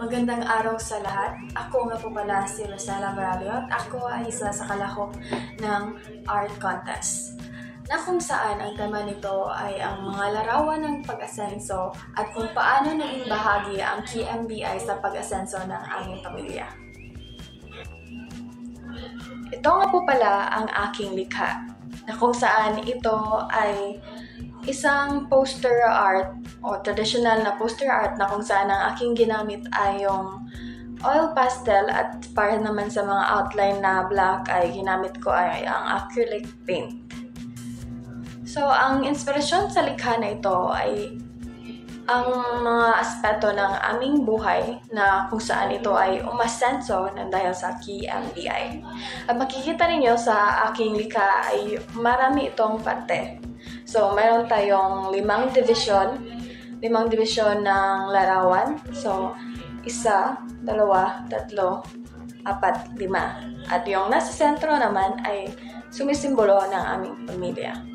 Magandang araw sa lahat. Ako nga po pala si Rosella Baralio at ako ay isa sa kalahok ng art contest na kung saan ang tema nito ay ang mga larawan ng pag-asenso at kung paano naging bahagi ang KMBI sa pag-asenso ng aming pamilya. Ito nga po pala ang aking likha na kung saan ito ay isang poster art o traditional na poster art na kung saan ang aking ginamit ay yung oil pastel at para naman sa mga outline na black ay ginamit ko ay ang acrylic paint. So, ang inspirasyon sa likha na ito ay ang mga aspeto ng aming buhay na kung saan ito ay umasenso ng dahil sa KMBI. At makikita ninyo sa aking likha ay marami itong parte. So, mayroon tayong 5 division ng larawan. So, 1, 2, 3, 4, 5. At yung nasa sentro naman ay sumisimbolo ng aming pamilya.